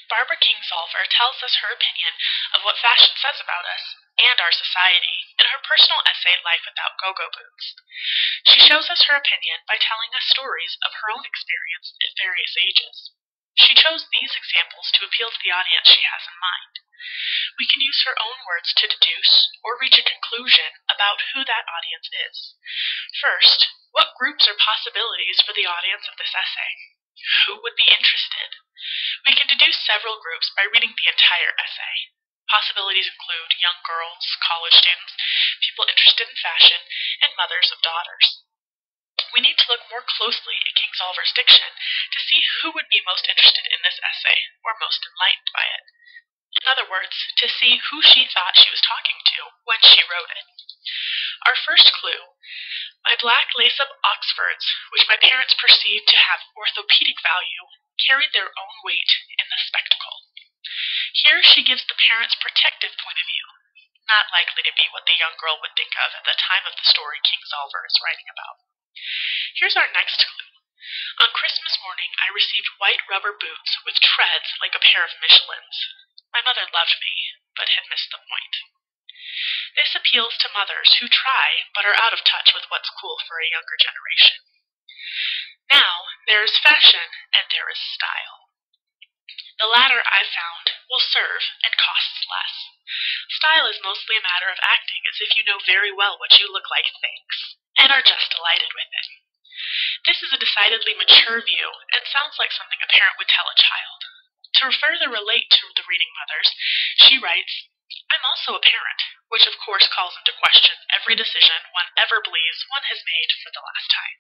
Barbara Kingsolver tells us her opinion of what fashion says about us and our society in her personal essay Life Without Go-Go Boots. She shows us her opinion by telling us stories of her own experience at various ages. She chose these examples to appeal to the audience she has in mind. We can use her own words to deduce or reach a conclusion about who that audience is. First, what groups or possibilities for the audience of this essay? Who would be interested? We can deduce several groups by reading the entire essay. Possibilities include young girls, college students, people interested in fashion, and mothers of daughters. We need to look more closely at Kingsolver's diction to see who would be most interested in this essay or most enlightened by it. In other words, to see who she thought she was talking to when she wrote it. Our first clue: my black lace-up Oxfords, which my parents perceived to have orthopedic value, carried their own weight in the spectacle. Here she gives the parents' protective point of view, not likely to be what the young girl would think of at the time of the story Kingsolver is writing about. Here's our next clue. On Christmas morning, I received white rubber boots with treads like a pair of Michelins. My mother loved me, but had missed the point. This appeals to mothers who try but are out of touch with what's cool for a younger generation. Now, there is fashion and there is style. The latter, I've found, will serve and costs less. Style is mostly a matter of acting as if you know very well what you look like thinks, and are just delighted with it. This is a decidedly mature view, and sounds like something a parent would tell a child. To further relate to the reading mothers, she writes, I'm also a parent, which of course calls into question every decision one ever believes one has made for the last time.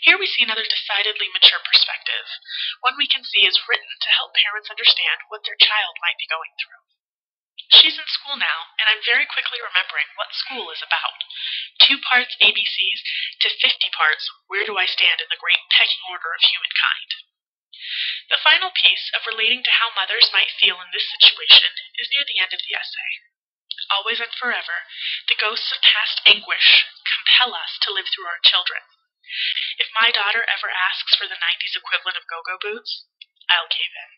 Here we see another decidedly mature perspective, one we can see is written to help parents understand what their child might be going through. She's in school now, and I'm very quickly remembering what school is about. 2 parts ABCs to 50 parts Where Do I Stand in the Great Pecking Order of Humankind. The final piece of relating to how mothers might feel in this situation is near the end of the essay. Always and forever, the ghosts of past anguish compel us to live through our children. If my daughter ever asks for the 90s equivalent of go-go boots, I'll cave in.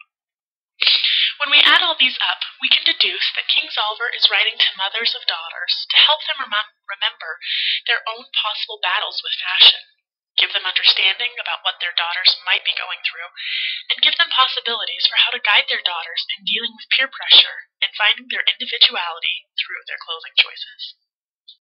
When we add all these up, we can deduce that Kingsolver is writing to mothers of daughters to help them remember their own possible battles with fashion, give them understanding about what their daughters might be going through, and give them possibilities for how to guide their daughters in dealing with peer pressure and finding their individuality through their clothing choices.